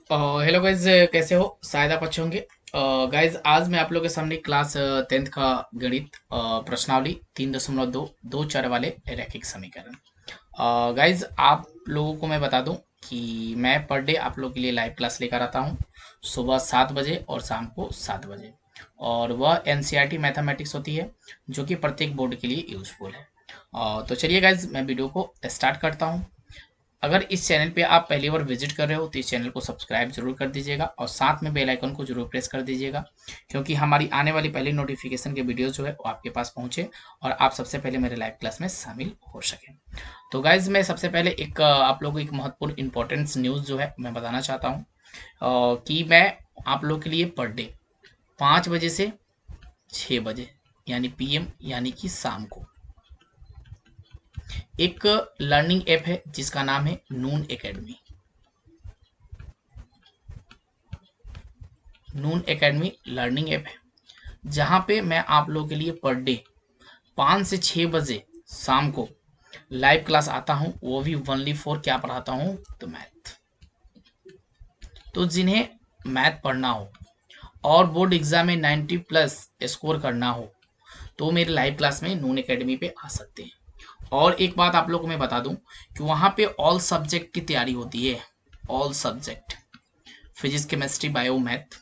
Hello guys, कैसे हो? शायद आप अच्छे होंगे। गाइज, आज मैं आप लोगों के सामने क्लास 10th का गणित प्रश्नावली 3.224 वाले रैखिक समीकरण। गाइज, आप लोगों को मैं बता दूं कि मैं पर डे आप लोगों के लिए लाइव क्लास लेकर आता हूं, सुबह 7 बजे और शाम को 7 बजे। और वह एनसीईआरटी मैथमेटिक्स होती है, जो कि प्रत्येक बोर्ड के लिए यूजफुल है। तो चलिए गाइज, मैं वीडियो को स्टार्ट करता हूं। अगर इस चैनल पे आप पहली बार विजिट कर रहे हो तो इस चैनल को सब्सक्राइब जरूर कर दीजिएगा और साथ में बेल आइकन को जरूर प्रेस कर दीजिएगा, क्योंकि हमारी आने वाली पहली नोटिफिकेशन के वीडियोस जो है वो आपके पास पहुंचे और आप सबसे पहले मेरे लाइव क्लास में शामिल हो सकें। तो गाइज, मैं सबसे पहले एक आप लोगों को एक महत्वपूर्ण इंपॉर्टेंस न्यूज़ जो है मैं बताना चाहता हूँ, कि मैं आप लोग के लिए पर डे 5 बजे से 6 बजे यानी पीएम यानी कि शाम को एक लर्निंग ऐप है जिसका नाम है नून एकेडमी। नून एकेडमी लर्निंग ऐप है, जहाँ पे मैं आप लोगों के लिए पर डे 5 से 6 बजे शाम को लाइव क्लास आता हूँ, वो भी ओनली फॉर क्या पढ़ाता हूँ तो मैथ। तो जिन्हें मैथ पढ़ना हो और बोर्ड एग्जाम में 90 प्लस स्कोर करना हो तो मेरे लाइव क्लास में नून एकेडमी पे आ सकते हैं। और एक बात आप लोगों को मैं बता दूं कि वहाँ पे ऑल सब्जेक्ट की तैयारी होती है। All subject, physics, chemistry, bio, math,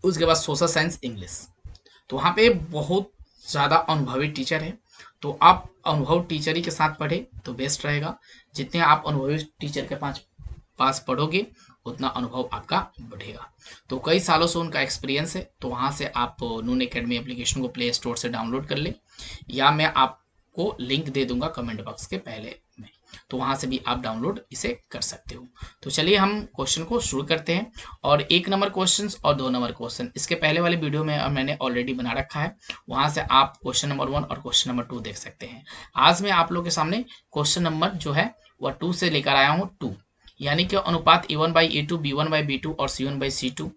उसके बाद सोशल साइंस, इंग्लिश। तो वहाँ पे बहुत ज़्यादा अनुभवी टीचर है। तो आप अनुभव टीचर ही के साथ पढ़े तो बेस्ट रहेगा। जितने आप अनुभवी टीचर के पास पास पढ़ोगे उतना अनुभव आपका बढ़ेगा। तो कई सालों से उनका एक्सपीरियंस है, तो वहाँ से आप नून एकेडमी एप्लीकेशन को प्ले स्टोर से डाउनलोड कर ले, या मैं आपको लिंक दे दूंगा कमेंट बॉक्स के पहले में, तो वहाँ से भी आप डाउनलोड इसे कर सकते हो। तो चलिए हम क्वेश्चन को शुरू करते हैं। और 1 नंबर क्वेश्चन और 2 नंबर क्वेश्चन इसके पहले वाले वीडियो में मैंने ऑलरेडी बना रखा है, वहाँ से आप क्वेश्चन नंबर 1 और क्वेश्चन नंबर 2 देख सकते हैं। आज मैं आप लोग के सामने क्वेश्चन नंबर जो है वह 2 से लेकर आया हूँ। 2 यानी कि अनुपात A1/A2, B1/B2 और C1/C2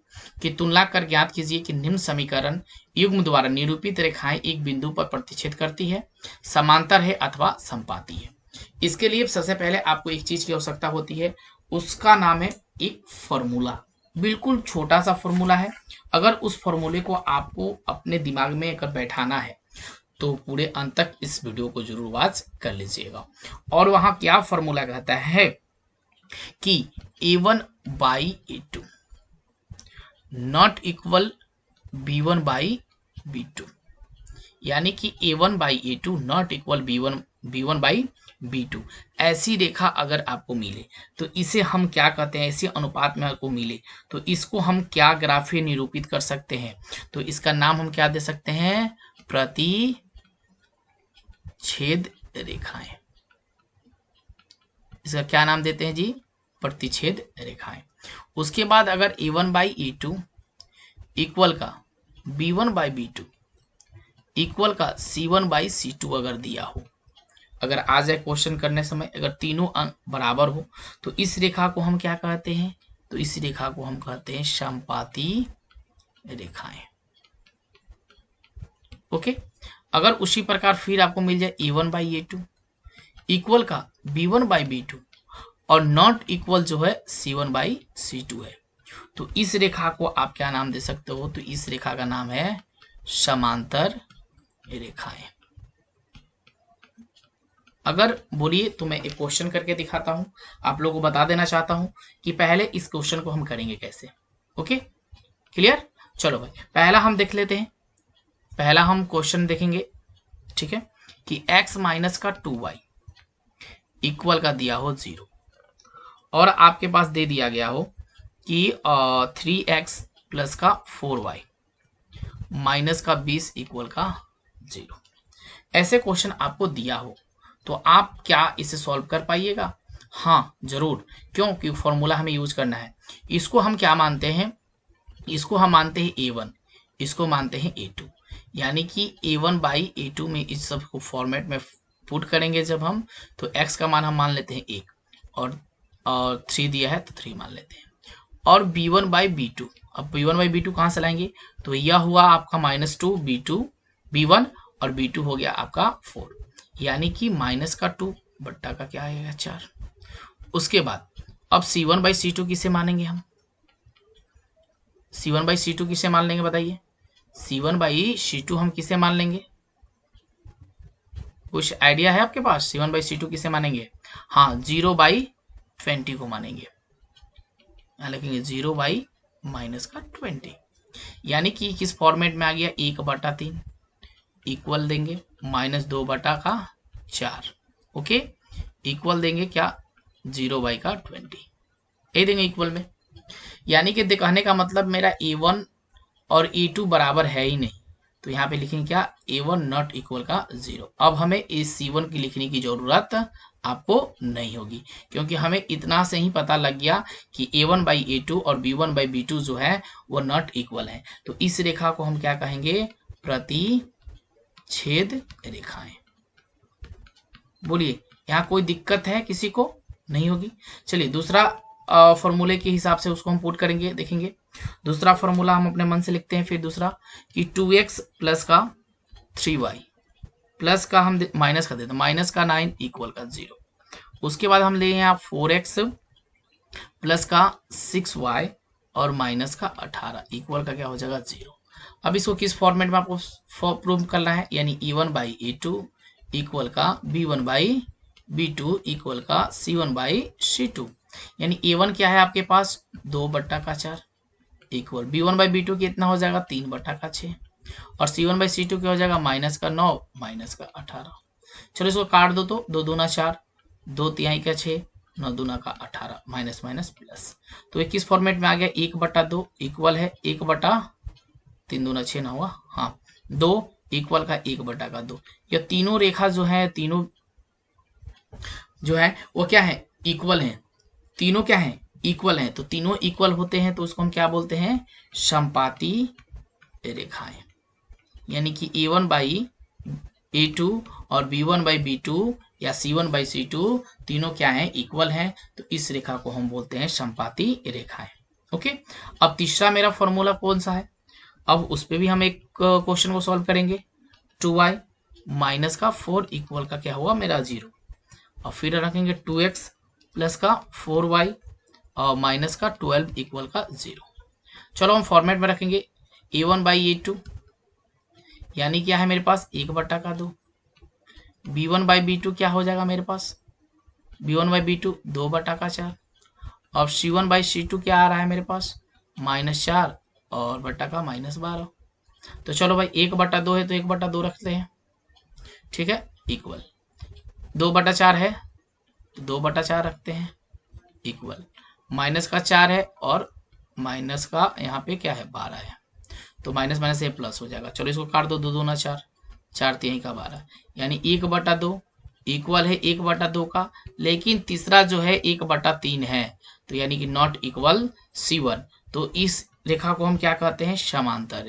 की तुलना कर ज्ञात कीजिए कि निम्न समीकरण युग्म द्वारा निरूपित रेखाएं एक बिंदु पर प्रतिच्छेद करती है, समांतर है अथवा समपाती है। इसके लिए सबसे पहले आपको एक चीज की आवश्यकता होती है, उसका नाम है एक फॉर्मूला। बिल्कुल छोटा सा फॉर्मूला है। अगर उस फॉर्मूले को आपको अपने दिमाग में अगर बैठाना है तो पूरे अंत तक इस वीडियो को जरूर वॉच कर लीजिएगा। और वहां क्या फॉर्मूला कहता है कि A1/A2 नॉट इक्वल B1/B2, यानी कि A1/A2 नॉट इक्वल B1/B2। ऐसी रेखा अगर आपको मिले तो इसे हम क्या कहते हैं, ऐसे अनुपात में आपको मिले तो इसको हम क्या ग्राफीय निरूपित कर सकते हैं, तो इसका नाम हम क्या दे सकते हैं, प्रतिच्छेद रेखाएं। इसका क्या नाम देते हैं जी, प्रतिच्छेद रेखाएं। उसके बाद अगर A1/A2 इक्वल का B1/B2 इक्वल का C1/C2 अगर दिया हो, अगर आ जाए क्वेश्चन करने समय अगर तीनों अंक बराबर हो तो इस रेखा को हम क्या कहते हैं, तो इस रेखा को हम कहते हैं समपाती रेखाएं। ओके। अगर उसी प्रकार फिर आपको मिल जाए A1/A2 इक्वल का B1/B2 और नॉट इक्वल जो है C1/C2 है, तो इस रेखा को आप क्या नाम दे सकते हो, तो इस रेखा का नाम है समांतर रेखाएं। अगर बोलिए तो मैं एक क्वेश्चन करके दिखाता हूं, आप लोगों को बता देना चाहता हूं कि पहले इस क्वेश्चन को हम करेंगे कैसे। Okay, clear. चलो भाई, पहला हम देख लेते हैं। पहला हम क्वेश्चन देखेंगे, ठीक है, कि x माइनस का 2y इक्वल का दिया हो 0 और आपके पास दे दिया गया हो कि 3x प्लस का 4y माइनस का 20 इक्वल का 0। ऐसे क्वेश्चन आपको दिया हो तो आप क्या इसे सॉल्व कर पाइएगा? हाँ जरूर, क्योंकि फॉर्मूला हमें यूज करना है। इसको हम क्या मानते हैं, इसको हम मानते हैं A1, इसको मानते हैं A2, यानी कि A1/A2 में इस सब को फॉर्मेट में पुट करेंगे जब हम, तो x का मान हम मान लेते हैं 1 और 3 दिया है तो 3 मान लेते हैं। और B1/B2, अब B1/B2 कहाँ से लाएंगे, तो यह हुआ आपका -2 B1 और B2 हो गया आपका 4, यानी कि -2 बट्टा का क्या आएगा 4। उसके बाद अब C1/C2 किसे मानेंगे हम? C1/C2 किसे मान लेंगे बताइए? C1/C2 हम किसे मान लेंगे? कुछ आइडिया है आपके पास? C1/C2 किसे मानेंगे? हाँ, 0/20 को मानेंगे। यहाँ लिखेंगे 0/-20, यानी कि किस फॉर्मेट में आ गया? 1/3 इक्वल देंगे -2/4, ओके, इक्वल देंगे क्या? 0/20, यही देंगे इक्वल में। यानी कि कहने का मतलब मेरा A1 और A2 बराबर है ही नहीं, तो यहाँ पे लिखेंगे क्या? A1 नॉट इक्वल का 0। अब हमें इस C1 की लिखने की जरूरत आपको नहीं होगी, क्योंकि हमें इतना से ही पता लग गया कि A1/A2 और B1/B2 जो है वो नॉट इक्वल है। तो इस रेखा को हम क्या कहेंगे? प्रतिच्छेद रेखाएं। बोलिए, यहाँ कोई दिक्कत है किसी को? नहीं होगी। चलिए दूसरा फॉर्मूले के हिसाब से उसको हम पुट करेंगे, देखेंगे। दूसरा फॉर्मूला हम अपने मन से लिखते हैं। फिर दूसरा कि 2x प्लस का 3y प्लस का हम माइनस कर देते हैं, माइनस का 9 इक्वल का 0। उसके बाद हम ले यहाँ 4x प्लस का 6y और माइनस का 18 इक्वल का क्या हो जाएगा? 0। अब इसको किस फॉर्मेट में आपको प्रूव करना है? यानी A1/A2 इक्वल का B1/B2 इक्वल का C1/C2। यानी A1 क्या है आपके पास? 2/4 इक्वल B1/B2 कितना हो जाएगा? 3/6 और C1/C2 क्या हो जाएगा? -9 -18। चलो इसको काट दो, तो 2 दूना 4, 2 तिहाई का 6, 9 दूना का 18, माइनस माइनस प्लस। तो ये किस फॉर्मेट में आ गया? 1/2 इक्वल है 1/3 दूना 6 ना हुआ, हाँ 2 इक्वल का 1/2। ये तीनों रेखा जो है, तीनों जो है वो क्या है? इक्वल है। तीनों क्या है? इक्वल है। तो तीनों इक्वल होते हैं तो उसको हम क्या बोलते हैं? समपाती रेखाएं। यानी कि A1/A2 और B1/B2 या C1/C2 तीनों क्या है? इक्वल हैं। तो इस रेखा को हम बोलते हैं समपाती रेखाएं। ओके, अब तीसरा मेरा फॉर्मूला कौन सा है? अब उस पर भी हम एक क्वेश्चन को सॉल्व करेंगे। 2y माइनस का 4 इक्वल का क्या हुआ? मेरा 0। और फिर रखेंगे 2x प्लस का 4y और माइनस का 12 इक्वल का 0। चलो हम फॉर्मेट में रखेंगे A1/A2 यानी क्या है मेरे पास? 1/2। B1/B2 क्या हो जाएगा मेरे पास? B1/B2 2/4। और C1/C2 क्या आ रहा है मेरे पास? -4 और बट्टा का -12। तो चलो भाई 1/2 है तो 1/2 रखते हैं, ठीक है, इक्वल 2/4 है तो 2/4 रखते हैं, इक्वल माइनस का 4 है और माइनस का यहाँ पे क्या है? 12 है, तो माइनस माइनस ये प्लस हो जाएगा। चलो इसको काट दो, 2 दूना 4, 4 3 का 12, यानी 1/2 इक्वल है 1/2 का। लेकिन तीसरा जो है 1/3 है, तो यानी कि नॉट इक्वल C1। तो इस रेखा को हम क्या कहते हैं? समांतर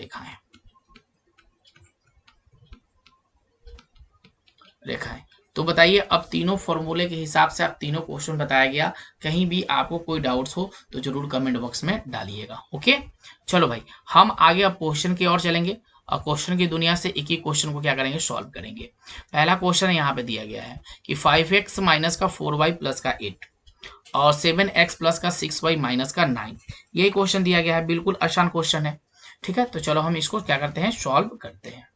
रेखाएं। तो बताइए, अब तीनों फॉर्मूले के हिसाब से आप तीनों क्वेश्चन बताया गया। कहीं भी आपको कोई डाउट्स हो तो जरूर कमेंट बॉक्स में डालिएगा। ओके, चलो भाई हम आगे अब क्वेश्चन की ओर चलेंगे और क्वेश्चन की दुनिया से एक ही क्वेश्चन को क्या करेंगे? सॉल्व करेंगे। पहला क्वेश्चन यहाँ पे दिया गया है कि 5x माइनस का 4y प्लस का 8 और 7x प्लस का 6y माइनस का 9, यही क्वेश्चन दिया गया है। बिल्कुल आसान क्वेश्चन है, ठीक है। तो चलो हम इसको क्या करते हैं? सॉल्व करते हैं।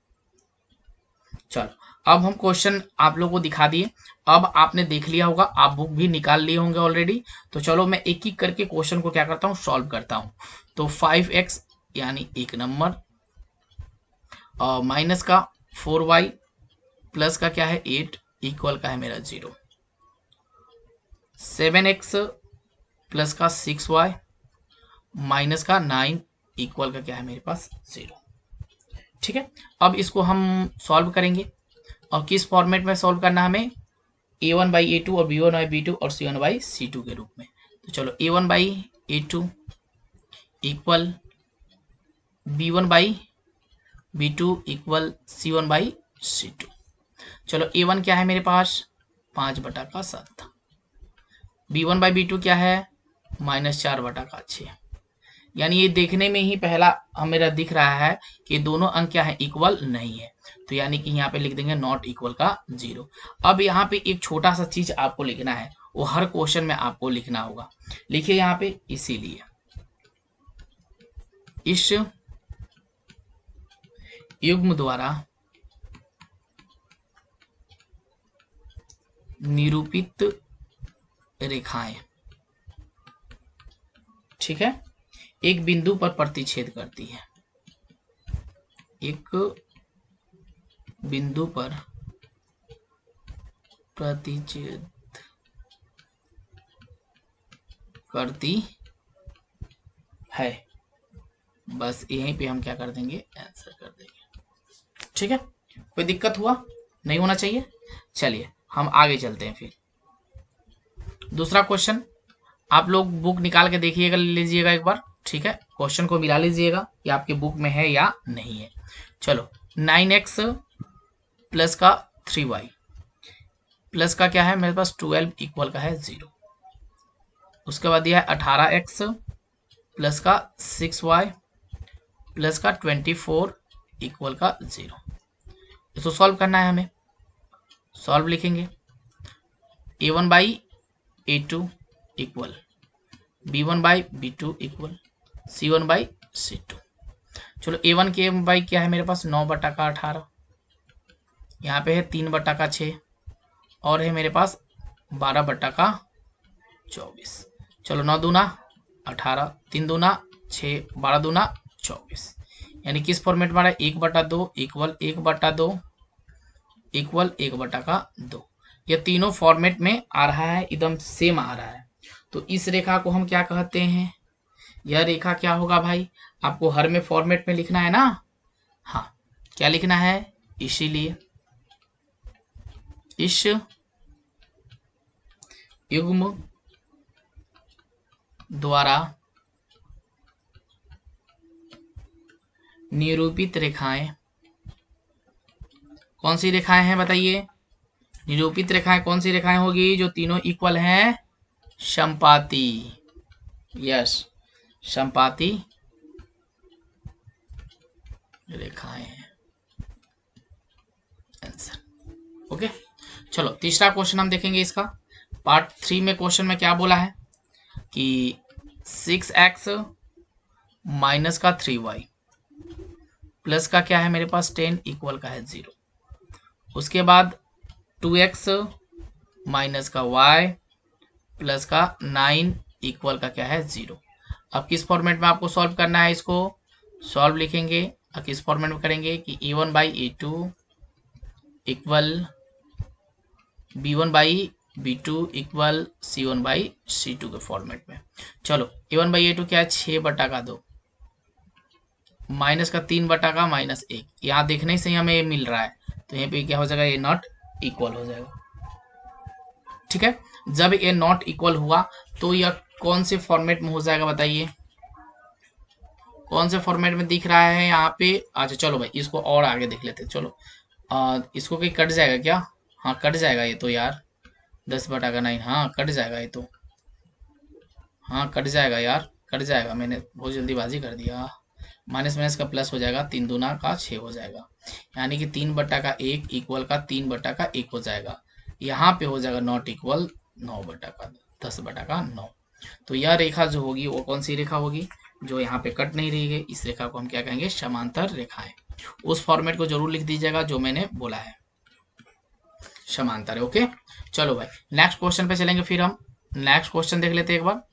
चलो अब हम क्वेश्चन आप लोगों को दिखा दिए। अब आपने देख लिया होगा, आप बुक भी निकाल लिए होंगे ऑलरेडी। तो चलो मैं एक एक करके क्वेश्चन को क्या करता हूँ? सॉल्व करता हूँ। तो 5x यानी 1 नंबर और माइनस का 4y प्लस का क्या है? 8 इक्वल का है मेरा 0। 7x प्लस का 6y माइनस का 9 इक्वल का क्या है मेरे पास? 0, ठीक है। अब इसको हम सॉल्व करेंगे और किस फॉर्मेट में सॉल्व करना हमें? A1/A2 और B1/B2 और C1/C2 के रूप में। तो चलो A1/A2 equal B1/B2 equal C1/C2। चलो A1 क्या है मेरे पास? 5/7। B1/B2 क्या है? -4/6। यानी ये देखने में ही पहला मेरा दिख रहा है कि दोनों अंक क्या है? इक्वल नहीं है। तो यानी कि यहाँ पे लिख देंगे नॉट इक्वल का 0। अब यहाँ पे एक छोटा सा चीज आपको लिखना है, वो हर क्वेश्चन में आपको लिखना होगा। लिखिए यहाँ पे, इसीलिए इस युग्म द्वारा निरूपित रेखाएं, ठीक है, एक बिंदु पर प्रतिच्छेद करती है, एक बिंदु पर प्रतिच्छेद करती है। बस यहीं पे हम क्या कर देंगे, आंसर कर देंगे। ठीक है, कोई दिक्कत हुआ नहीं होना चाहिए। चलिए हम आगे चलते हैं। फिर दूसरा क्वेश्चन आप लोग बुक निकाल के देखिएगा, लीजिएगा एक बार, ठीक है, क्वेश्चन को मिला लीजिएगा कि आपके बुक में है या नहीं है। चलो 9x प्लस का 3y प्लस का क्या है मेरे पास 12 इक्वल का है 0। उसके बाद यह है 18x प्लस का 6y प्लस का 24 इक्वल का 0। इसको सॉल्व करना है हमें। सॉल्व लिखेंगे a1 by a2 equal b1 by b2 equal c1 by c2। चलो a1 के बाई क्या है मेरे पास 9 बटा का 18, यहाँ पे है 3 बटा का 6 और है मेरे पास 12 बटा का 24। चलो 9 दूना 18, 3 दूना 6, 12 दूना 24, यानी किस फॉर्मेट में आ रहा है 1/2 इक्वल 1/2 इक्वल 1/2। ये तीनों फॉर्मेट में आ रहा है, एकदम सेम आ रहा है। तो इस रेखा को हम क्या कहते हैं, यह रेखा क्या होगा भाई, आपको हर में फॉर्मेट में लिखना है ना। हाँ, क्या लिखना है, इसीलिए इस युग्म द्वारा निरूपित रेखाएं, कौन सी रेखाएं हैं बताइए, निरूपित रेखाएं कौन सी रेखाएं होगी, जो तीनों इक्वल हैं, समपाती। यस, समपाती रेखाएं हैं आंसर। ओके, चलो तीसरा क्वेश्चन हम देखेंगे इसका। पार्ट 3 में क्वेश्चन में क्या बोला है कि 6x माइनस का 3y प्लस का क्या है मेरे पास 10 इक्वल का है 0। उसके बाद 2x माइनस का y प्लस का 9 इक्वल का क्या है 0। अब किस फॉर्मेट में आपको सॉल्व करना है, इसको सॉल्व लिखेंगे। अब किस फॉर्मेट में करेंगे कि a1 by a2 equal b1 by b2 equal c1 by c2 के फॉर्मेट में। चलो a1 बाई a2 क्या है 6 बटा का 2 माइनस का 3 बटा का माइनस 1, यहाँ देखने से ही हमें ये मिल रहा है, तो यहाँ पे क्या हो जाएगा, ये नॉट इक्वल हो जाएगा। ठीक है, जब ये नॉट इक्वल हुआ तो यह कौन से फॉर्मेट में हो जाएगा बताइए, कौन से फॉर्मेट में दिख रहा है यहाँ पे। अच्छा चलो भाई इसको और आगे देख लेते हैं। चलो इसको कहीं कट जाएगा क्या, हाँ कट जाएगा ये तो यार, 10 बटा का 9, हाँ कट जाएगा ये तो, हाँ कट जाएगा यार, कट जाएगा, मैंने बहुत जल्दीबाजी कर दिया। माइनस माइनस का प्लस हो जाएगा, 3 दूना का 6 हो जाएगा, यानी कि 3 बटा का 1 इक्वल का 3 बटा का 1 हो जाएगा। यहाँ पे हो जाएगा नॉट इक्वल 9 बटा का 10 बटा का 9। तो यह रेखा जो होगी वो कौन सी रेखा होगी, जो यहाँ पे कट नहीं रही है, इस रेखा को हम क्या कहेंगे, समांतर रेखाएं। उस फॉर्मेट को जरूर लिख दीजिएगा जो मैंने बोला है, समांतर है। ओके, चलो भाई नेक्स्ट क्वेश्चन पे चलेंगे। फिर हम नेक्स्ट क्वेश्चन देख लेते हैं एक बार।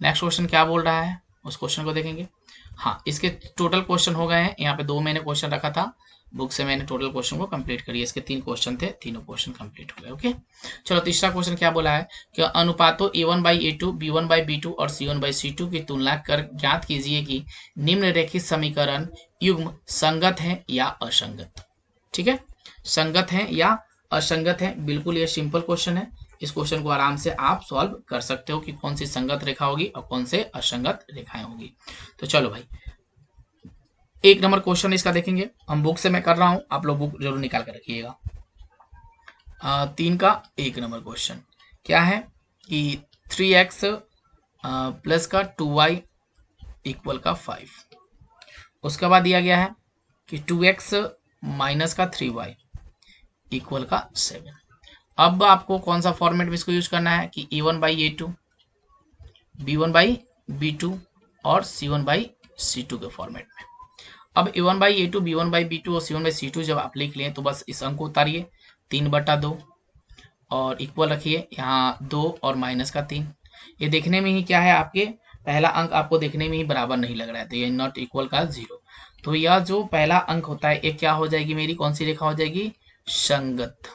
नेक्स्ट क्वेश्चन क्या बोल रहा है उस क्वेश्चन को देखेंगे। हाँ, इसके टोटल क्वेश्चन हो गए हैं, यहाँ पे 2 मैंने क्वेश्चन रखा था बुक से, मैंने टोटल क्वेश्चन को कंप्लीट करी। इसके 3 क्वेश्चन थे, तीनों क्वेश्चन कंप्लीट हो गए। ओके, चलो तीसरा क्वेश्चन क्या बोला है कि अनुपातों a1 by a2 b1 by b2 और c1 बाई c2 की तुलना कर ज्ञात कीजिए कि निम्नलिखित समीकरण युग्म संगत है या असंगत। ठीक है, संगत है या असंगत है, बिल्कुल ये सिंपल क्वेश्चन है। इस क्वेश्चन को आराम से आप सॉल्व कर सकते हो कि कौन सी संगत रेखा होगी और कौन से असंगत रेखाएं होगी। तो चलो भाई 1 नंबर क्वेश्चन इसका देखेंगे। हम बुक से मैं कर रहा हूं, आप लोग बुक जरूर निकाल कर रखिएगा। 3 का 1 नंबर क्वेश्चन क्या है कि 3x प्लस का 2y इक्वल का 5। उसके बाद दिया गया है कि 2x माइनस का 3y इक्वल का 7। अब आपको कौन सा फॉर्मेट में इसको यूज करना है कि A1/A2, B1/B2 और C1/C2 के फॉर्मेट में। अब A1/A2, B1/B2 और C1/C2 जब आप लिख लें तो बस इस अंक को उतारिए 3/2 और इक्वल रखिए यहाँ 2 और -3। ये देखने में ही क्या है, आपके पहला अंक आपको देखने में ही बराबर नहीं लग रहा है, तो ये नॉट इक्वल का 0। तो यह जो पहला अंक होता है ये क्या हो जाएगी, मेरी कौन सी रेखा हो जाएगी, संगत।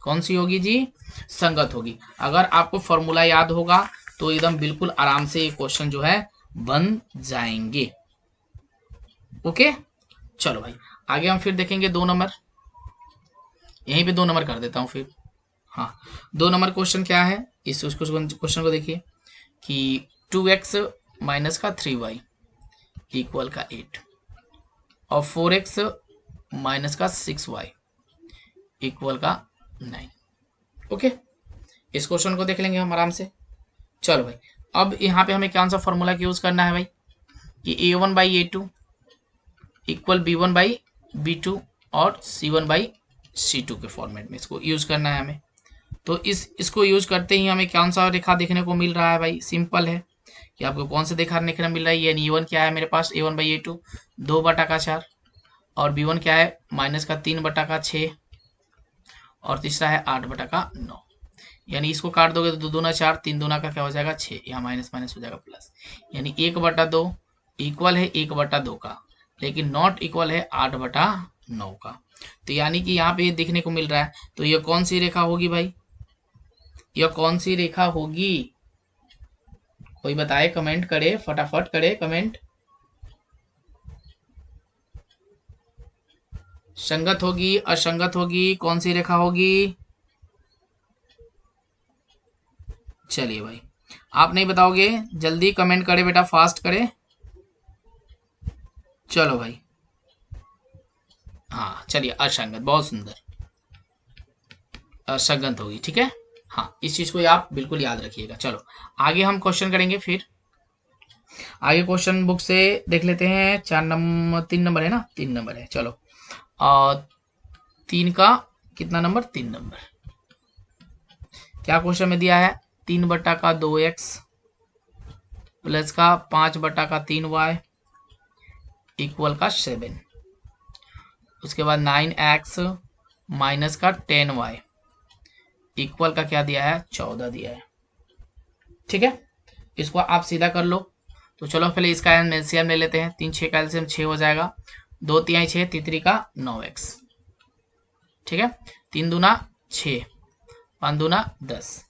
कौन सी होगी जी, संगत होगी। अगर आपको फॉर्मूला याद होगा तो एकदम बिल्कुल आराम से ये क्वेश्चन जो है बन जाएंगे। ओके, चलो भाई आगे हम फिर देखेंगे 2 नंबर। यहीं पे 2 नंबर कर देता हूँ फिर। हाँ, 2 नंबर क्वेश्चन क्या है, इस क्वेश्चन को देखिए कि 2x - 3y इक्वल का 8 और 4x - 6y इक्वल का 9। ओके, इस क्वेश्चन को देख लेंगे हम आराम से। चलो भाई, अब यहाँ पे हमें कौन सा फॉर्मूला यूज करना है भाई कि A1/A2 इक्वल B1/B2 और C1/C2 के फॉर्मेट में इसको यूज करना है हमें। तो इसको यूज करते ही हमें कौन सा रेखा देखने को मिल रहा है भाई, सिंपल है कि आपको कौन सा रेखा देखने को मिल रहा है। यानी A1 क्या है मेरे पास, A1/A2 2/4 और B1 क्या है -3/6 और तीसरा है 8/9। यानी इसको काट दोगे तो 2 दूना 4, 3 दूना का क्या हो जाएगा 6, यहाँ माइनस माइनस हो जाएगा प्लस। यानी 1/2 इक्वल है 1/2 का, लेकिन नॉट इक्वल है 8/9 का। तो यानी कि यहाँ पे ये देखने को मिल रहा है। तो ये कौन सी रेखा होगी भाई, यह कौन सी रेखा होगी, कोई बताए, कमेंट करे, फटाफट करे कमेंट। संगत होगी, असंगत होगी, कौन सी रेखा होगी, चलिए भाई आप नहीं बताओगे, जल्दी कमेंट करे बेटा, फास्ट करे। चलो भाई, हाँ चलिए, असंगत, बहुत सुंदर, असंगत होगी, ठीक है। हाँ, इस चीज को आप बिल्कुल याद रखिएगा। चलो आगे हम क्वेश्चन करेंगे फिर। आगे क्वेश्चन बुक से देख लेते हैं। 3 नंबर है ना, 3 नंबर है। चलो 3 का कितना नंबर, 3 नंबर। क्या क्वेश्चन में दिया है, 3/2x प्लस का 5/3y इक्वल का 7। उसके बाद 9x माइनस का 10y इक्वल का क्या दिया है, 14 दिया है। ठीक है, इसको आप सीधा कर लो। तो चलो पहले इसका एलसीएम ले लेते हैं। 3 6 का एलसीएम 6 हो जाएगा, 2 3 6, 3 का 9x। ठीक है, 3 दूना 6, 5 दूना 10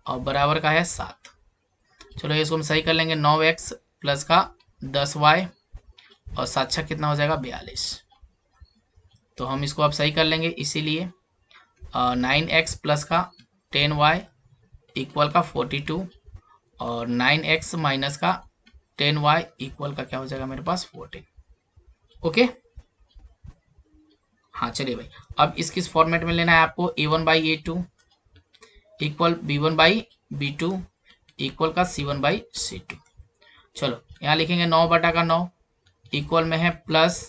और बराबर का है 7। चलो इसको हम सही कर लेंगे, 9x प्लस का 10y और 7 6 कितना हो जाएगा 42। तो हम इसको अब सही कर लेंगे, इसीलिए 9x प्लस का 10y इक्वल का 42 और 9x माइनस का 10y इक्वल का क्या हो जाएगा मेरे पास 14। ओके, हाँ चलिए भाई, अब इस किस फॉर्मेट में लेना है आपको, A1/A2 इक्वल B1/B2 इक्वल का C1/C2। चलो यहाँ लिखेंगे 9/9 इक्वल में है प्लस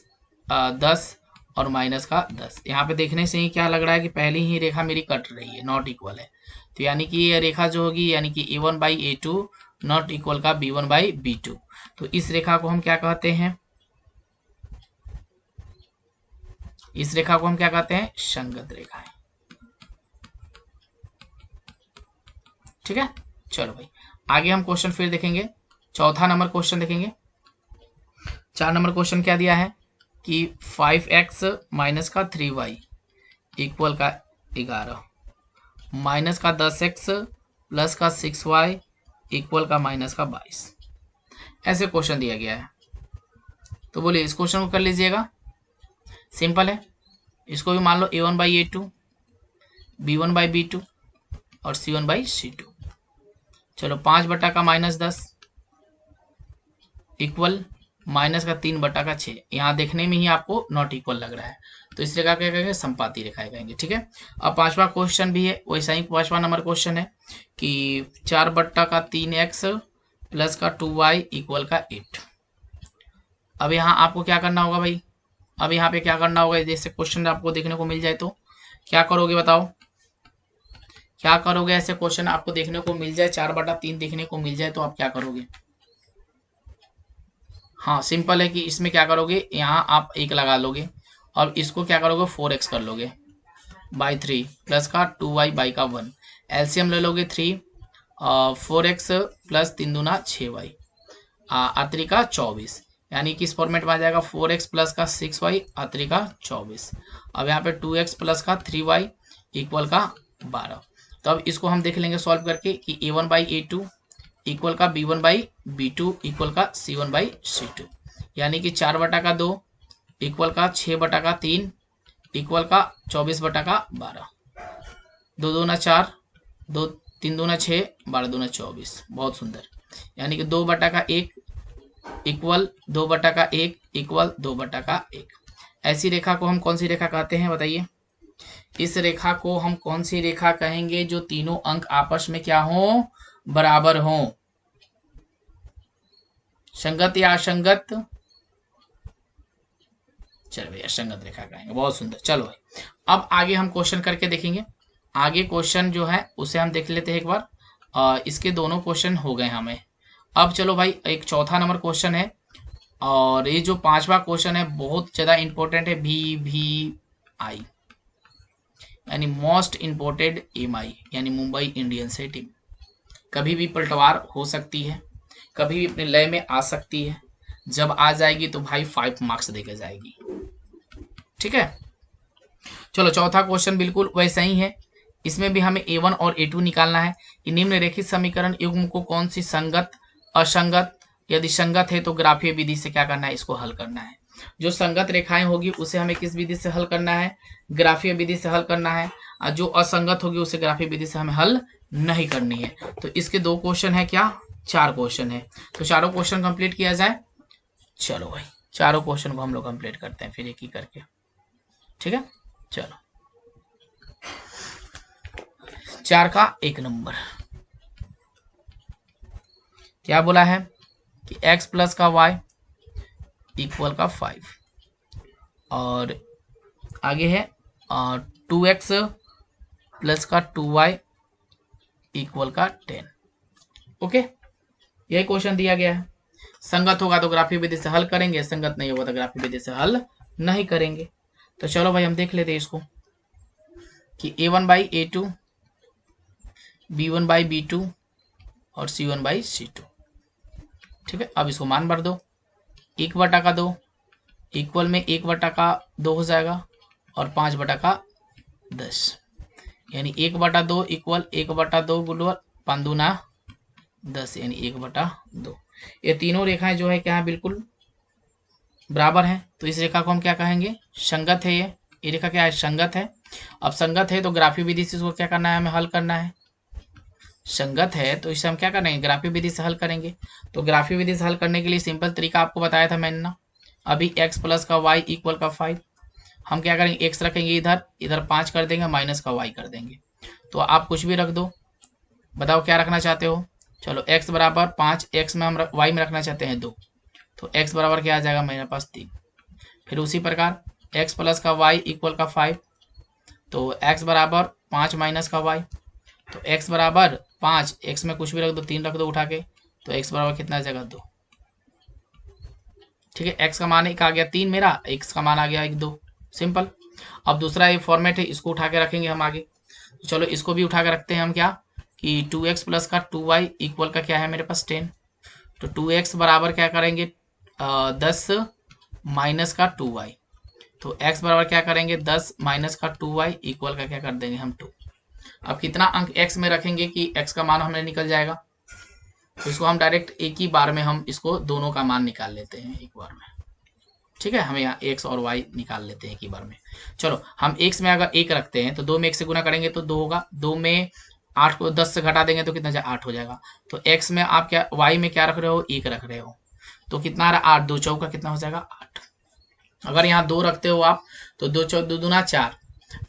10 और माइनस का 10। यहाँ पे देखने से ही क्या लग रहा है कि पहली ही रेखा मेरी कट रही है, नॉट इक्वल है। तो यानी कि ये रेखा जो होगी, यानी कि A1/A2 नॉट इक्वल का B1/B2। तो इस रेखा को हम क्या कहते हैं, इस रेखा को हम क्या कहते हैं, संगत रेखा है। ठीक है, चलो भाई आगे हम क्वेश्चन फिर देखेंगे। चौथा नंबर क्वेश्चन देखेंगे। 4 नंबर क्वेश्चन क्या दिया है कि 5x माइनस का 3y इक्वल का 11 माइनस का 10x प्लस का 6y इक्वल का माइनस का 22। ऐसे क्वेश्चन दिया गया है। तो बोलिए इस क्वेश्चन को कर लीजिएगा, सिंपल है। इसको भी मान लो A1/A2 B1/B2 और C1/C2। चलो 5 का -10 इक्वल माइनस का 3/6। यहाँ देखने में ही आपको नॉट इक्वल लग रहा है, तो इस रेखा क्या कहेंगे, संपाती रेखा कहेंगे। ठीक है, अब 5वां क्वेश्चन भी है, वैसा ही 5वां नंबर क्वेश्चन है कि 4/3x प्लस का 2y इक्वल का 8। अब यहाँ आपको क्या करना होगा भाई, अब यहाँ पे क्या करना होगा, जैसे क्वेश्चन आपको देखने को मिल जाए तो क्या करोगे बताओ। क्या करोगे? ऐसे क्वेश्चन आपको देखने को मिल जाए, 4/3 देखने को मिल जाए, तो आप क्या करोगे? हाँ सिंपल है कि इसमें क्या करोगे, यहाँ आप 1 लगा लोगे और इसको क्या करोगे 4x कर लोगे बाई 3 प्लस का 2y बाई का 1, एलसीएम ले लोगे 3, 4x प्लस 3 दूना 6y, आत्री का 24, यानी कि इस फॉर्मेट में आ जाएगा 4x प्लस का 6y आत्री का 24। अब यहाँ पे 2x प्लस का 3y इक्वल का 12। तो अब इसको हम देख लेंगे सॉल्व करके कि a1 बाई a2 इक्वल का b1 बाई b2 इक्वल का c1 बाई c2, यानी कि 4/2 इक्वल का 6/3 इक्वल का 24/12, 2 दूना 4, 2 3 दूना 6, 12 दूना 24। बहुत सुंदर, यानी कि 2/1 इक्वल 2/1 इक्वल 2/1। ऐसी रेखा को हम कौन सी रेखा कहते हैं बताइए? इस रेखा को हम कौन सी रेखा कहेंगे जो तीनों अंक आपस में क्या हो, बराबर हो? संगत या असंगत? चलो भैया संगत रेखा कहेंगे। बहुत सुंदर। चलो भाई अब आगे हम क्वेश्चन करके देखेंगे। आगे क्वेश्चन जो है उसे हम देख लेते हैं एक बार। इसके दोनों क्वेश्चन हो गए हमें। अब चलो भाई एक चौथा नंबर क्वेश्चन है, और ये जो 5वां क्वेश्चन है बहुत ज्यादा इंपॉर्टेंट है, BVI यानी मोस्ट इम्पोर्टेड MI यानी मुंबई इंडियंस है टीम। कभी भी पलटवार हो सकती है, कभी भी अपने लय में आ सकती है, जब आ जाएगी तो भाई 5 मार्क्स देके जाएगी। ठीक है, चलो चौथा क्वेश्चन बिल्कुल वैसा ही है। इसमें भी हमें A1 और A2 निकालना है कि निम्नलिखित समीकरण युग्म को कौन सी संगत, असंगत, यदि संगत है तो ग्राफीय विधि से क्या करना है, इसको हल करना है। जो संगत रेखाएं होगी उसे हमें किस विधि से हल करना है, ग्राफीय विधि से हल करना है, और जो असंगत होगी उसे ग्राफीय विधि से हमें हल नहीं करनी है। तो इसके 2 क्वेश्चन है, क्या 4 क्वेश्चन है। तो चारों क्वेश्चन कंप्लीट किया जाए। चलो भाई चारों क्वेश्चन को हम लोग कंप्लीट करते हैं फिर एक ही करके। ठीक है, चलो 4 का 1 नंबर क्या बोला है कि x प्लस का y इक्वल का 5, और आगे है 2x प्लस का 2y इक्वल का 10। ओके, यही क्वेश्चन दिया गया है। संगत होगा तो ग्राफीय विधि से हल करेंगे, संगत नहीं होगा तो ग्राफीय विधि से हल नहीं करेंगे। तो चलो भाई हम देख लेते हैं इसको कि A1 by A2, B1 by B2 और C1 बाई C2। ठीक है, अब इसको मान भर दो। 1/2 इक्वल में 1/2 हो जाएगा और 5/10, यानी 1/2 इक्वल 1/2 गुणन 5 दूना 10 यानी 1/2। ये तीनों रेखाएं जो है क्या है, बिल्कुल बराबर हैं। तो इस रेखा को हम क्या कहेंगे, संगत है। ये रेखा क्या है, संगत है। अब संगत है तो ग्राफीय विधि से इसको क्या करना है, हमें हल करना है। संगत है तो इसे हम क्या करेंगे, ग्राफीय विधि से हल करेंगे। तो ग्राफीय विधि से हल करने के लिए सिंपल तरीका आपको बताया था मैंने ना अभी, x प्लस का y इक्वल का 5। हम क्या करेंगे, x रखेंगे इधर, इधर 5 कर देंगे, माइनस का y कर देंगे। तो आप कुछ भी रख दो, बताओ क्या रखना चाहते हो। चलो x बराबर 5, x में हम y में रखना चाहते हैं 2, तो x बराबर क्या आ जाएगा मेरे पास 3। फिर उसी प्रकार x प्लस का y इक्वल का 5, तो x बराबर 5 माइनस का y, तो x बराबर 5, x में कुछ भी रख दो, 3 रख दो उठा के, तो x बराबर कितना आ जाएगा 2। ठीक है, x का मान एक आ गया 3 मेरा, x का मान आ गया 1 2, सिंपल। अब दूसरा ये फॉर्मेट है, इसको उठा के रखेंगे हम आगे। तो चलो इसको भी उठा के रखते हैं हम, क्या कि 2x प्लस का 2y इक्वल का क्या है मेरे पास 10। तो 2x बराबर क्या करेंगे 10 माइनस का 2y, तो x बराबर क्या करेंगे 10 माइनस का 2y इक्वल का क्या कर देंगे हम 2। अब कितना अंक x में रखेंगे कि x का मान हमें निकल जाएगा, तो इसको हम डायरेक्ट एक ही बार में हम इसको दोनों का मान निकाल लेते हैं एक बार में। ठीक है, हम यहाँ x और y निकाल लेते हैं एक ही बार में। चलो हम x में अगर 1 रखते हैं तो 2 में 1 से गुना करेंगे तो 2 होगा, 2 में 8 को 10 से घटा देंगे तो कितना जाए 8 हो जाएगा। तो x में आप क्या, y में क्या रख रहे हो 1 रख रहे हो, तो कितना आ रहा 8, 2 चौका कितना हो जाएगा 8। अगर यहाँ 2 रखते हो आप तो 2 चौक 2 दूना 4,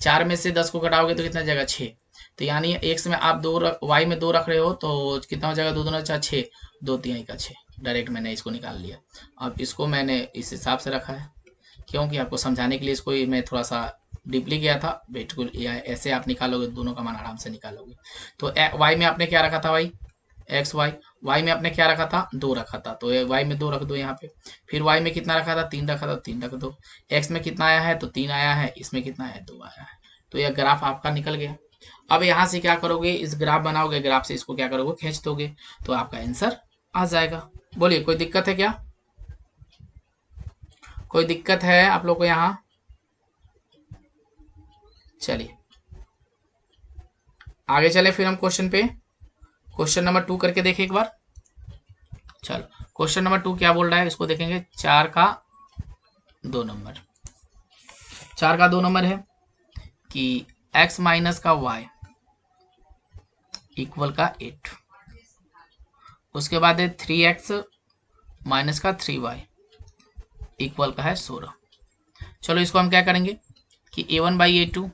4 में से 10 को घटाओगे तो कितना जाएगा 6। तो यानी x में आप 2 y में 2 रख रहे हो तो कितना हो जाएगा 2 दूना 4 6, 2 3 का 6। डायरेक्ट मैंने इसको निकाल लिया। अब इसको मैंने इस हिसाब से रखा है क्योंकि आपको समझाने के लिए इसको मैं थोड़ा सा डीपली गया था बिल्कुल, ऐसे आप निकालोगे दोनों का मान आराम से निकालोगे। तो वाई में आपने क्या रखा था भाई, एक्स वाई, वाई में आपने क्या रखा था, 2 रखा था, तो वाई में 2 रख दो यहाँ पे। फिर वाई में कितना रखा था, 3 रखा था, 3 रख दो। एक्स में कितना आया है, तो 3 आया है, इसमें कितना है, 2 आया है। तो यह ग्राफ आपका निकल गया। अब यहाँ से क्या करोगे, इस ग्राफ बनाओगे, ग्राफ से इसको क्या करोगे, खींच दोगे, तो आपका आंसर आ जाएगा। बोलिए कोई दिक्कत है क्या, कोई दिक्कत है आप लोग को यहाँ? चलिए आगे चले फिर हम क्वेश्चन पे, क्वेश्चन नंबर 2 करके देखें एक बार। चलो क्वेश्चन नंबर 2 क्या बोल रहा है, इसको देखेंगे। 4 का 2 नंबर, 4 का 2 नंबर है कि x माइनस का y इक्वल का 8, उसके बाद है 3x माइनस का 3y इक्वल का है 16। चलो इसको हम क्या करेंगे कि a1 by a2,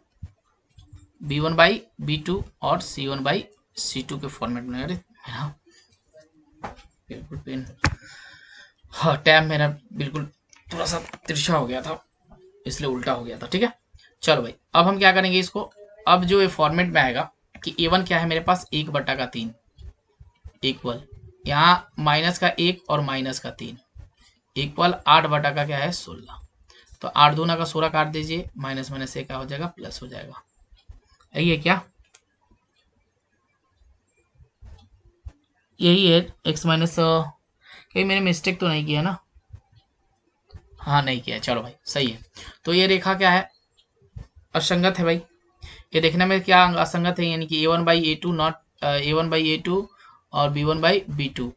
b1 by b2 और c1 बाई c2 के फॉर्मेट में। अरे मेरा बिल्कुल पेन, हाँ टैब मेरा बिल्कुल थोड़ा सा तिरछा हो गया था, इसलिए उल्टा हो गया था। ठीक है, चलो भाई अब हम क्या करेंगे इसको, अब जो ये फॉर्मेट में आएगा कि a1 क्या है मेरे पास, 1/3 इक्वल, यहाँ माइनस का 1 और माइनस का 3 इक्वल 8 बटा का क्या है 16। तो 8 दूना का 16 काट दीजिए, माइनस माइनस से क्या हो जाएगा, प्लस हो जाएगा। यही है क्या, यही है x माइनस, कहीं मैंने मिस्टेक तो नहीं किया ना, हाँ नहीं किया, चलो भाई सही है। तो ये रेखा क्या है, असंगत है भाई, ये देखने में क्या असंगत है, यानी कि a1 by a2 not a1 by a2 और b1 by b2,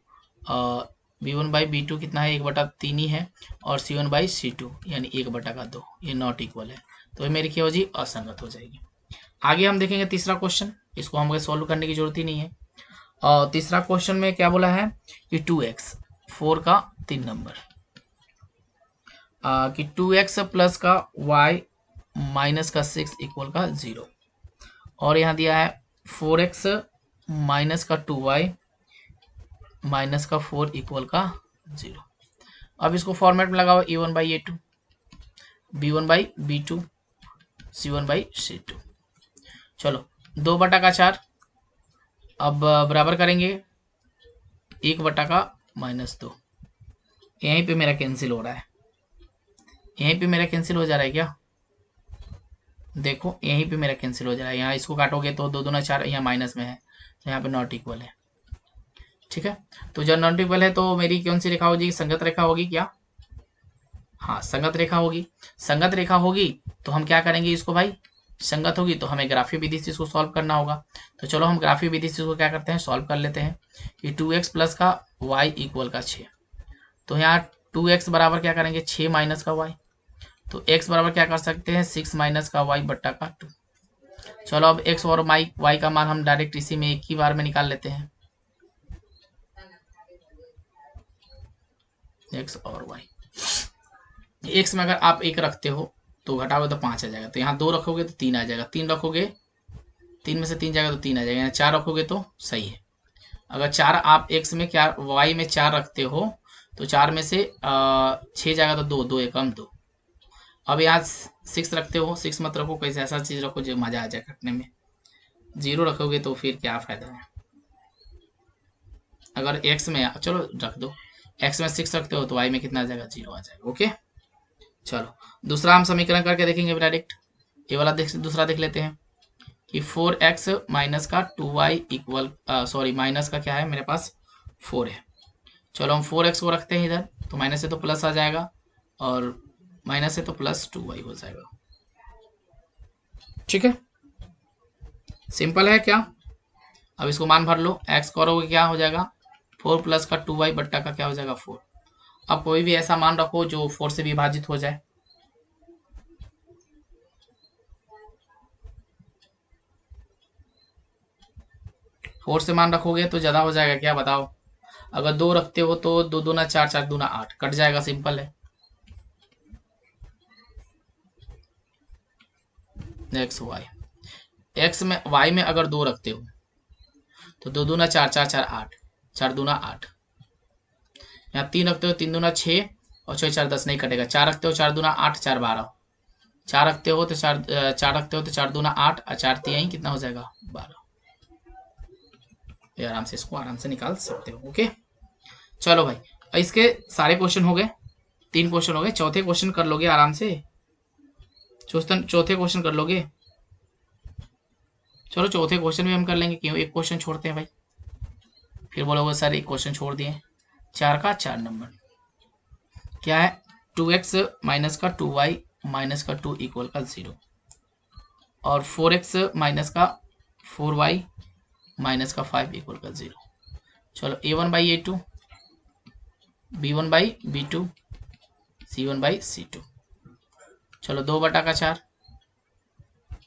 b1 by b2 कितना है, 1/3 ही है, और c1 बाई c2 यानी 1/2, ये नॉट इक्वल है। तो ये मेरी क्या हो जाएगी, असंगत हो जाएगी। आगे हम देखेंगे तीसरा क्वेश्चन, इसको हमें सॉल्व करने की जरूरत ही नहीं है। और तीसरा क्वेश्चन में क्या बोला है कि 2x 4 का 3 नंबर, कि 2x प्लस का y माइनस का 6 इक्वल का 0, और यहाँ दिया है 4x माइनस का 2y माइनस का 4 इक्वल का 0। अब इसको फॉर्मेट में लगाओ, a1 by a2, b1 by b2, c1 by c2। चलो 2/4, अब बराबर करेंगे 1/-2, यहीं पे मेरा कैंसिल हो रहा है, यहीं पे मेरा कैंसिल हो जा रहा है क्या, देखो यहीं पे मेरा कैंसिल हो जा रहा है, यहाँ इसको काटोगे तो 2 दूना 4, यहाँ माइनस में है, तो यहाँ पे नॉट इक्वल है। ठीक है, तो जब नॉट इक्वल है तो मेरी कौन सी रेखा होगी, संगत रेखा होगी क्या, हाँ संगत रेखा होगी। संगत रेखा होगी तो हम क्या करेंगे इसको भाई, संगत होगी तो हमें ग्राफीय विधि से इसको सॉल्व करना होगा। तो चलो हम ग्राफीय विधि से इसको क्या करते हैं, सॉल्व कर लेते हैं कि 2x प्लस का y इक्वल का 6। तो यहाँ 2x बराबर क्या करेंगे, 6 माइनस का y, तो x बराबर क्या कर सकते हैं, 6 माइनस का y बट्टा का 2। चलो अब x और y का मान हम डायरेक्ट इसी में एक ही बार में निकाल लेते हैं, x और y। x में अगर आप 1 रखते हो तो घटाओगे तो 5 आ जाएगा, तो यहाँ 2 रखोगे तो 3 आ जाएगा, 3 रखोगे 3 में से 3 जाएगा तो 3 आ जाएगा, यहाँ 4 रखोगे तो सही है। अगर 4 आप x में क्या y में 4 रखते हो तो 4 में से 6 जाएगा तो 2, 2 एकम 2। अब यहाँ 6 रखते हो, 6 मत रखो, कैसे ऐसा चीज रखो जो मजा आ जाए कटने में, 0 रखोगे तो फिर क्या फायदा है। अगर x में चलो रख दो, x में 6 रखते हो तो y में कितना आ जाएगा, 0 आ जाएगा। ओके चलो दूसरा हम समीकरण करके देखेंगे डायरेक्ट, ये वाला दूसरा देख लेते हैं कि 4x माइनस का 2y इक्वल, सॉरी माइनस का क्या है मेरे पास 4 है। चलो हम 4x को रखते हैं इधर, तो माइनस से तो प्लस आ जाएगा और माइनस से तो प्लस 2y हो जाएगा। ठीक है, सिंपल है क्या। अब इसको मान भर लो, x करोगे क्या हो जाएगा, 4 प्लस का 2y बट्टा का क्या हो जाएगा 4। अब कोई भी ऐसा मान रखो जो 4 से विभाजित हो जाए, फोर से मान रखोगे तो ज्यादा हो जाएगा क्या बताओ। अगर 2 रखते हो तो 2 दूना 4, 4 दूना 8, कट जाएगा, सिंपल है। एक्स वाई, एक्स में वाई में अगर 2 रखते हो तो 2 दूना 4, 4 4 8, 4 दूना 8, यहाँ 3 रखते हो 3 दूना 6 और 6 4 10 नहीं कटेगा, 4 रखते हो 4 दूना 8, 4 12, 4 रखते हो तो 4 रखते हो तो 4 दूना 8 और 4 तिहाई कितना हो जाएगा 12। ये आराम से इसको आराम से निकाल सकते हो। ओके चलो भाई, इसके सारे क्वेश्चन हो गए, 3 क्वेश्चन हो गए। चौथे क्वेश्चन कर लोगे आराम से, चौथे क्वेश्चन कर लोगे। चलो चौथे क्वेश्चन भी हम कर लेंगे, क्यों एक क्वेश्चन छोड़ते हैं भाई, फिर बोलोगे सर एक क्वेश्चन छोड़ दिए। 4 का 4 नंबर क्या है, 2x माइनस का 2y माइनस का 2 इक्वल का 0, और 4x माइनस का 4y माइनस का 5 इक्वल का 0। चलो a1/a2, b1/b2, c1/c2। चलो 2/4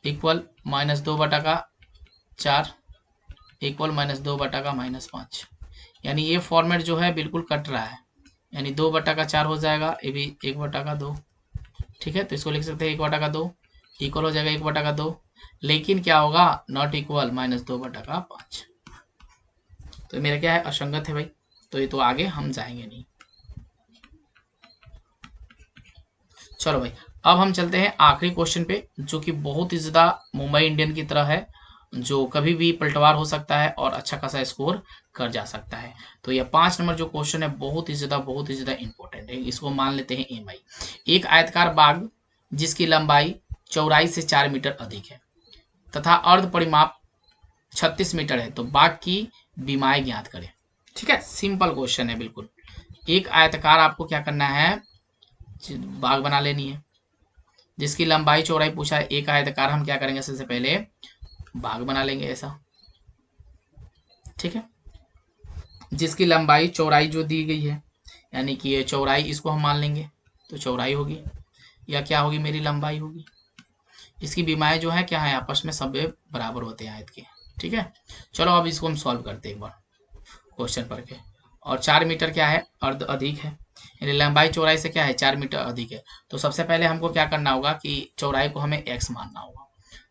इक्वल माइनस 2/4 इक्वल माइनस 2/-5। यानी ये फॉर्मेट जो है बिल्कुल कट रहा है, यानी 2/4 हो जाएगा, ये भी 1/2। ठीक है, तो इसको लिख सकते हैं 1/2 इक्वल हो जाएगा 1/2, लेकिन क्या होगा नॉट इक्वल माइनस 2/5। तो मेरा क्या है असंगत है भाई, तो ये तो आगे हम जाएंगे नहीं। चलो भाई अब हम चलते हैं आखिरी क्वेश्चन पे, जो कि बहुत ही ज्यादा मुंबई इंडियन की तरह है, जो कभी भी पलटवार हो सकता है और अच्छा खासा स्कोर कर जा सकता है। तो यह 5 नंबर जो क्वेश्चन है बहुत ही ज्यादा इंपॉर्टेंट है, इसको मान लेते हैं एम आई। एक आयतकार बाग जिसकी लंबाई चौड़ाई से 4 मीटर अधिक है तथा अर्ध परिमाप 36 मीटर है, तो बाग की बीमाएं ज्ञात करें। ठीक है, सिंपल क्वेश्चन है बिल्कुल। एक आयतकार आपको क्या करना है, बाग बना लेनी है, जिसकी लंबाई चौड़ाई पूछा है। एक आयतकार हम क्या करेंगे, सबसे पहले बाग बना लेंगे ऐसा। ठीक है, जिसकी लंबाई चौड़ाई जो दी गई है, यानी कि ये चौड़ाई इसको हम मान लेंगे, तो चौड़ाई होगी या क्या होगी मेरी लंबाई होगी। इसकी बीमाएं जो है क्या है आपस में सब बराबर होते हैं आयत के। ठीक है, चलो अब इसको हम सॉल्व करते हैं एक बार क्वेश्चन पढ़ के। और 4 मीटर क्या है अर्ध अधिक है, यानी लंबाई चौड़ाई से क्या है 4 मीटर अधिक है। तो सबसे पहले हमको क्या करना होगा कि चौड़ाई को हमें x मानना होगा,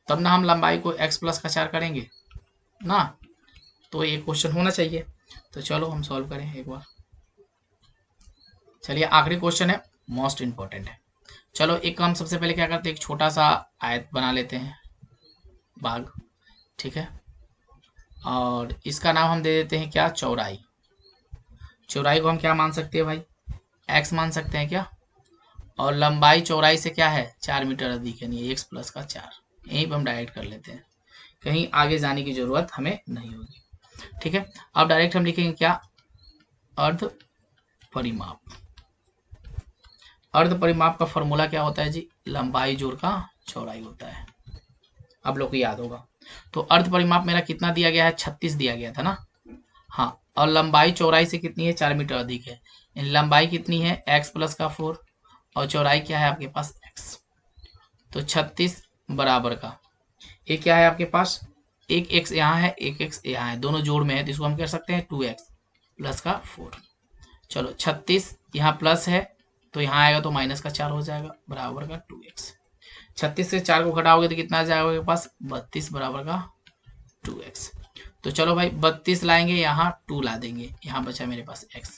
तब ना हम लंबाई को x प्लस का 4 करेंगे ना, तो ये क्वेश्चन होना चाहिए। तो चलो हम सॉल्व करें एक बार। चलिए आखिरी क्वेश्चन है, मोस्ट इंपॉर्टेंट है। चलो एक हम सबसे पहले क्या करते हैं, एक छोटा सा आयत बना लेते हैं बाग। ठीक है, और इसका नाम हम दे देते हैं क्या, चौड़ाई। चौड़ाई को हम क्या मान सकते हैं भाई, x मान सकते हैं क्या, और लंबाई चौड़ाई से क्या है 4 मीटर अधिक है, यानी x प्लस का 4। यहीं पर हम डायरेक्ट कर लेते हैं, कहीं आगे जाने की जरूरत हमें नहीं होगी। ठीक है, अब डायरेक्ट हम लिखेंगे क्या, अर्ध परिमाप। अर्ध परिमाप का फॉर्मूला क्या होता है जी, लंबाई जोड़ का चौड़ाई होता है, आप लोग को याद होगा। तो अर्ध परिमाप मेरा कितना दिया गया है, 36 दिया गया था ना। हाँ, और लंबाई चौड़ाई से कितनी है 4 मीटर अधिक है, लंबाई कितनी है x प्लस का 4 और चौड़ाई क्या है आपके पास x। तो 36 बराबर का ये क्या है आपके पास, एक x यहाँ है एक x यहाँ है, दोनों जोड़ में है, तो इसको हम कह सकते हैं 2x प्लस का 4। चलो 36 यहाँ प्लस है तो यहाँ आएगा तो माइनस का 4 हो जाएगा, बराबर का 2x। 36 से 4 को घटाओगे तो कितना आ जाएगा आपके पास 32 बराबर का 2x। तो चलो भाई 32 लाएंगे, यहाँ 2 ला देंगे, यहाँ बचा मेरे पास x।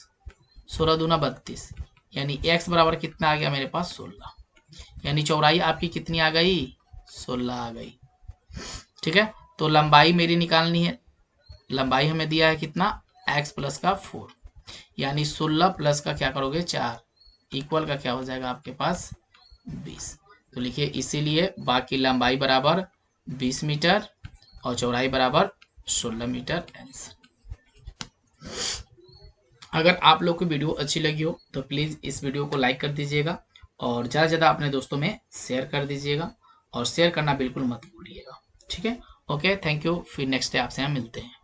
16 दूना 32, यानी x बराबर कितना आ गया मेरे पास 16, यानी चौड़ाई आपकी कितनी आ गई 16 आ गई। ठीक है, तो लंबाई मेरी निकालनी है, लंबाई हमें दिया है कितना x प्लस का 4, यानी 16 प्लस का क्या करोगे 4 इक्वल का क्या हो जाएगा आपके पास 20। तो लिखिए इसीलिए बाग की लंबाई बराबर 20 मीटर और चौड़ाई बराबर 16 मीटर आंसर। अगर आप लोग को वीडियो अच्छी लगी हो तो प्लीज़ इस वीडियो को लाइक कर दीजिएगा और ज़्यादा से ज़्यादा अपने दोस्तों में शेयर कर दीजिएगा, और शेयर करना बिल्कुल मत भूलिएगा। ठीक है, ओके, थैंक यू, फिर नेक्स्ट डे आपसे हम मिलते हैं।